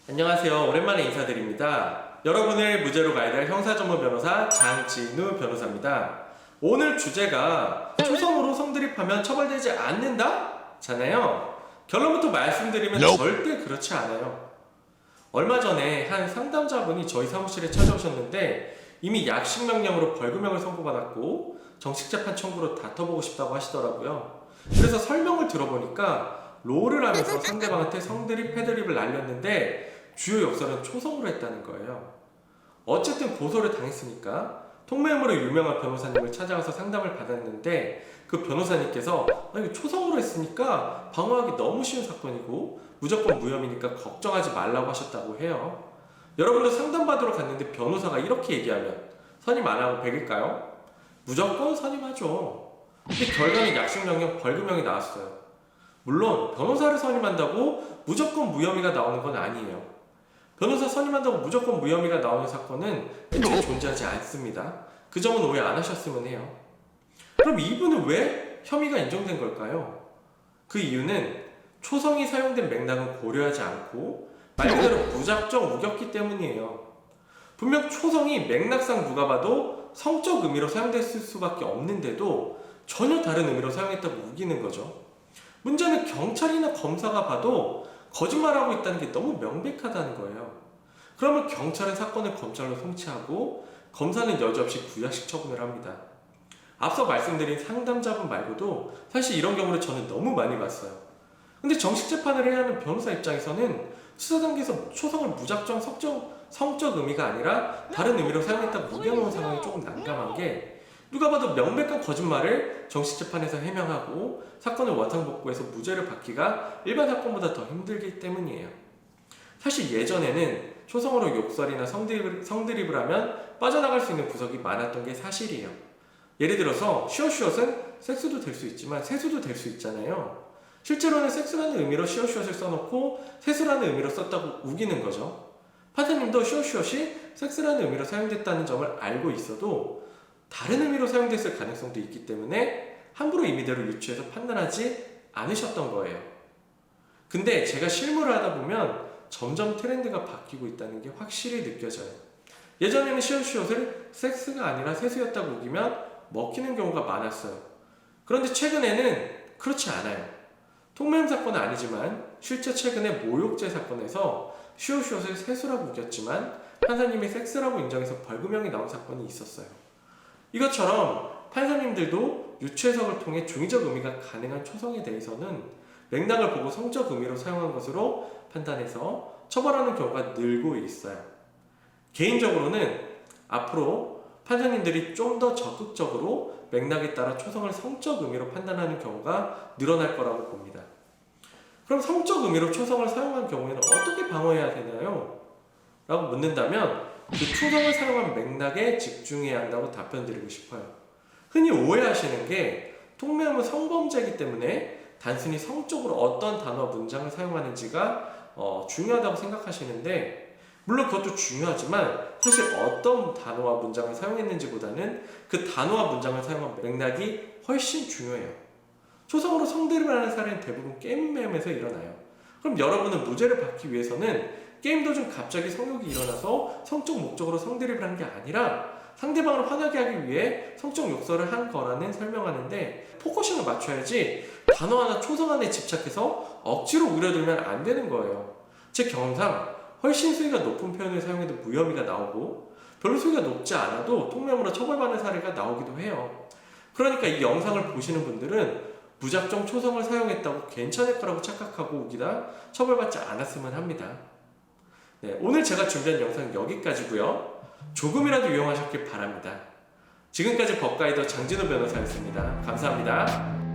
안녕하세요. 오랜만에 인사드립니다. 여러분을 무죄로 가이드할 형사전문 변호사 장진우 변호사입니다. 오늘 주제가 초성으로 성드립하면 처벌되지 않는다? 잖아요. 결론부터 말씀드리면 절대 그렇지 않아요. 얼마 전에 한 상담자분이 저희 사무실에 찾아오셨는데 이미 약식명령으로 벌금형을 선고받았고 정식재판 청구로 다퉈보고 싶다고 하시더라고요. 그래서 설명을 들어보니까 롤을 하면서 상대방한테 성드립, 패드립을 날렸는데 주요 욕설은 초성으로 했다는 거예요. 어쨌든 고소를 당했으니까 통매물로 유명한 변호사님을 찾아가서 상담을 받았는데 그 변호사님께서 이거 초성으로 했으니까 방어하기 너무 쉬운 사건이고 무조건 무혐의니까 걱정하지 말라고 하셨다고 해요. 여러분도 상담받으러 갔는데 변호사가 이렇게 얘기하면 선임 안 하고 백일까요? 무조건 선임하죠. 근데 결과는 약식명령, 벌금형이 나왔어요. 물론 변호사를 선임한다고 무조건 무혐의가 나오는 건 아니에요. 변호사 선임한다고 무조건 무혐의가 나오는 사건은 애초에 존재하지 않습니다. 그 점은 오해 안 하셨으면 해요. 그럼 이분은 왜 혐의가 인정된 걸까요? 그 이유는 초성이 사용된 맥락은 고려하지 않고 말 그대로 무작정 우겼기 때문이에요. 분명 초성이 맥락상 누가 봐도 성적 의미로 사용됐을 수밖에 없는데도 전혀 다른 의미로 사용했다고 우기는 거죠. 문제는 경찰이나 검사가 봐도 거짓말하고 있다는 게 너무 명백하다는 거예요. 그러면 경찰은 사건을 검찰로 송치하고 검사는 여지없이 구약식 처분을 합니다. 앞서 말씀드린 상담자분 말고도 사실 이런 경우를 저는 너무 많이 봤어요. 근데 정식 재판을 해야 하는 변호사 입장에서는 수사 단계에서 초성을 무작정 성적 의미가 아니라 다른 의미로 사용했다고 우겨놓은 상황이 조금 난감한 게 누가 봐도 명백한 거짓말을 정식 재판에서 해명하고 사건을 원상복구해서 무죄를 받기가 일반 사건보다 더 힘들기 때문이에요. 사실 예전에는 초성으로 욕설이나 성드립을 하면 빠져나갈 수 있는 구석이 많았던 게 사실이에요. 예를 들어서 슈어슈엇은 섹스도 될 수 있지만 세수도 될 수 있잖아요. 실제로는 섹스라는 의미로 슈어슈엇을 써놓고 세수라는 의미로 썼다고 우기는 거죠. 판사님도 슈어슈엇이 섹스라는 의미로 사용됐다는 점을 알고 있어도 다른 의미로 사용됐을 가능성도 있기 때문에 함부로 임의대로 유추해서 판단하지 않으셨던 거예요. 근데 제가 실무를 하다 보면 점점 트렌드가 바뀌고 있다는 게 확실히 느껴져요. 예전에는 슈어슈엇을 섹스가 아니라 세수였다고 우기면 먹히는 경우가 많았어요. 그런데 최근에는 그렇지 않아요. 통매음 사건은 아니지만 실제 최근에 모욕죄 사건에서 슈어슈엇을 세수라고 우겼지만 판사님이 섹스라고 인정해서 벌금형이 나온 사건이 있었어요. 이것처럼 판사님들도 유추해석을 통해 중의적 의미가 가능한 초성에 대해서는 맥락을 보고 성적 의미로 사용한 것으로 판단해서 처벌하는 경우가 늘고 있어요. 개인적으로는 앞으로 판사님들이 좀 더 적극적으로 맥락에 따라 초성을 성적 의미로 판단하는 경우가 늘어날 거라고 봅니다. 그럼 성적 의미로 초성을 사용한 경우에는 어떻게 방어해야 되나요? 라고 묻는다면 그 초성을 사용한 맥락에 집중해야 한다고 답변드리고 싶어요. 흔히 오해하시는 게 통매음은 성범죄이기 때문에 단순히 성적으로 어떤 단어와 문장을 사용하는지가 중요하다고 생각하시는데 물론 그것도 중요하지만 사실 어떤 단어와 문장을 사용했는지보다는 그 단어와 문장을 사용한 맥락이 훨씬 중요해요. 초성으로 성드립을 하는 사례는 대부분 게임에서 일어나요. 그럼 여러분은 무죄를 받기 위해서는 게임 도중 갑자기 성욕이 일어나서 성적 목적으로 성드립을 한 게 아니라 상대방을 화나게 하기 위해 성적 욕설을 한 거라는 설명하는데 포커싱을 맞춰야지 단어 하나 초성 하나에 집착해서 억지로 우려들면 안 되는 거예요. 제 경험상 훨씬 수위가 높은 표현을 사용해도 무혐의가 나오고 별로 수위가 높지 않아도 통매물로 처벌받는 사례가 나오기도 해요. 그러니까 이 영상을 보시는 분들은 무작정 초성을 사용했다고 괜찮을 거라고 착각하고 우기다 처벌받지 않았으면 합니다. 네, 오늘 제가 준비한 영상은 여기까지고요. 조금이라도 유용하셨길 바랍니다. 지금까지 법가이더 장진우 변호사였습니다. 감사합니다.